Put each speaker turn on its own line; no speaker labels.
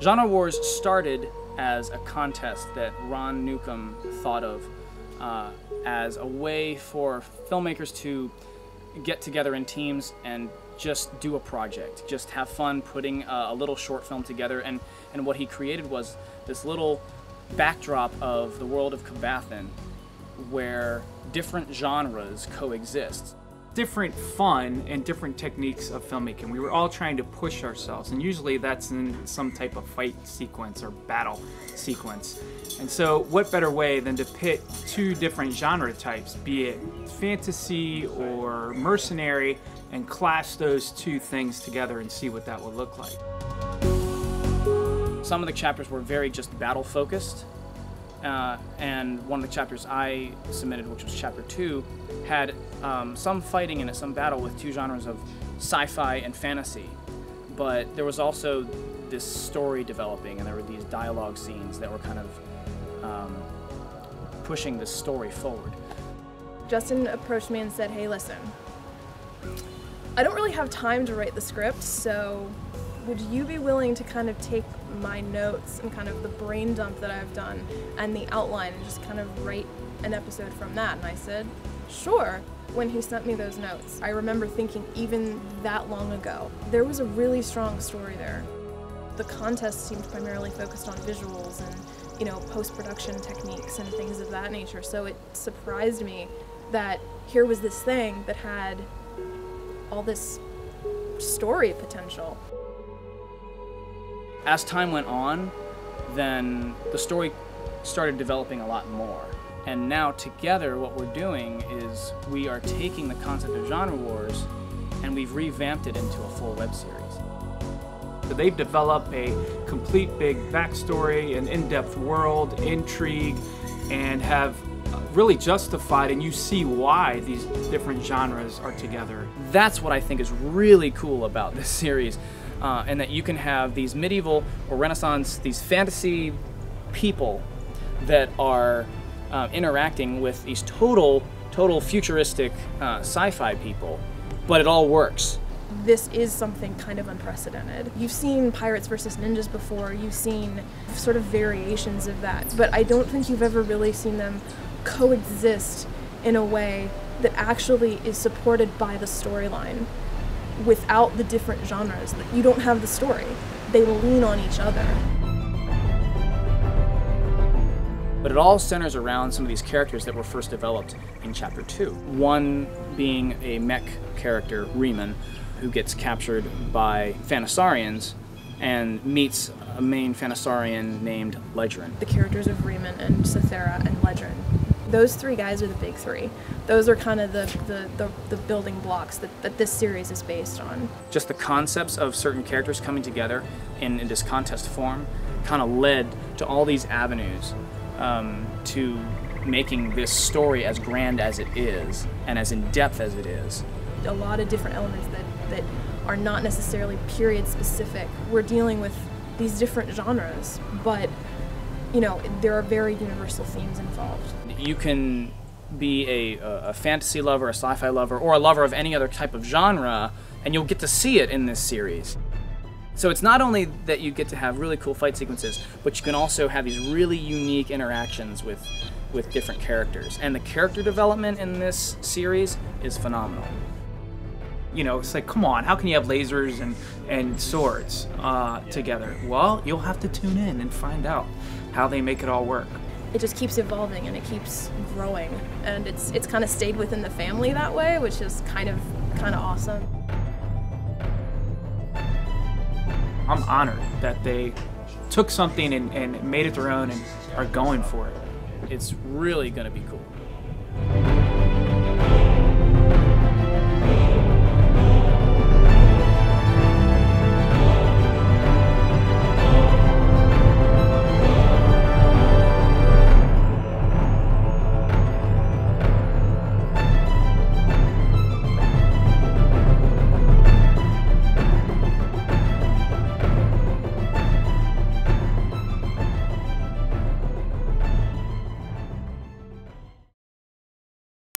Genre Wars started as a contest that Ron Newcomb thought of as a way for filmmakers to get together in teams and just do a project, just have fun putting a little short film together. And what he created was this little backdrop of the world of Combathan where different genres coexist.
Different fun and different techniques of filmmaking. We were all trying to push ourselves, and usually that's in some type of fight sequence or battle sequence. And so what better way than to pit two different genre types, be it fantasy or mercenary, and clash those two things together and see what that would look like.
Some of the chapters were very just battle focused, and one of the chapters I submitted, which was chapter 2, had some fighting in it, some battle with two genres of sci-fi and fantasy. But there was also this story developing, and there were these dialogue scenes that were kind of pushing this story forward.
Justin approached me and said, "Hey, listen, I don't really have time to write the script, so would you be willing to kind of take my notes and kind of the brain dump that I've done and the outline and just kind of write an episode from that?" And I said, "Sure." When he sent me those notes, I remember thinking, even that long ago, there was a really strong story there. The contest seemed primarily focused on visuals and, post-production techniques and things of that nature, so it surprised me that here was this thing that had all this story potential.
As time went on, then the story started developing a lot more. And now together what we're doing is we are taking the concept of Genre Wars and we've revamped it into a full web series.
So they've developed a complete big backstory, an in-depth world, intrigue, and have really justified, and you see why these different genres are together.
That's what I think is really cool about this series, and that you can have these medieval or Renaissance, these fantasy people that are interacting with these total futuristic sci-fi people, but it all works.
This is something kind of unprecedented. You've seen pirates versus ninjas before, you've seen sort of variations of that, but I don't think you've ever really seen them coexist in a way that actually is supported by the storyline without the different genres. You don't have the story. They lean on each other.
But it all centers around some of these characters that were first developed in chapter 2. One being a mech character, Riemann, who gets captured by Phanasarians and meets a main Phanasarian named Ledgerin.
The characters of Riemann and Cythera and Ledgerin. Those three guys are the big three. Those are kind of the building blocks that this series is based on.
Just the concepts of certain characters coming together in this contest form kind of led to all these avenues to making this story as grand as it is and as in-depth as it is.
A lot of different elements that are not necessarily period specific. We're dealing with these different genres, but there are very universal themes involved.
You can be a fantasy lover, a sci-fi lover, or a lover of any other type of genre, and you'll get to see it in this series. So it's not only that you get to have really cool fight sequences, but you can also have these really unique interactions with different characters. And the character development in this series is phenomenal.
It's like, come on, how can you have lasers and swords together? Well, you'll have to tune in and find out how they make it all work.
It just keeps evolving and it keeps growing, and it's kind of stayed within the family that way, which is kind of awesome.
I'm honored that they took something and made it their own and are going for it.
It's really going to be cool.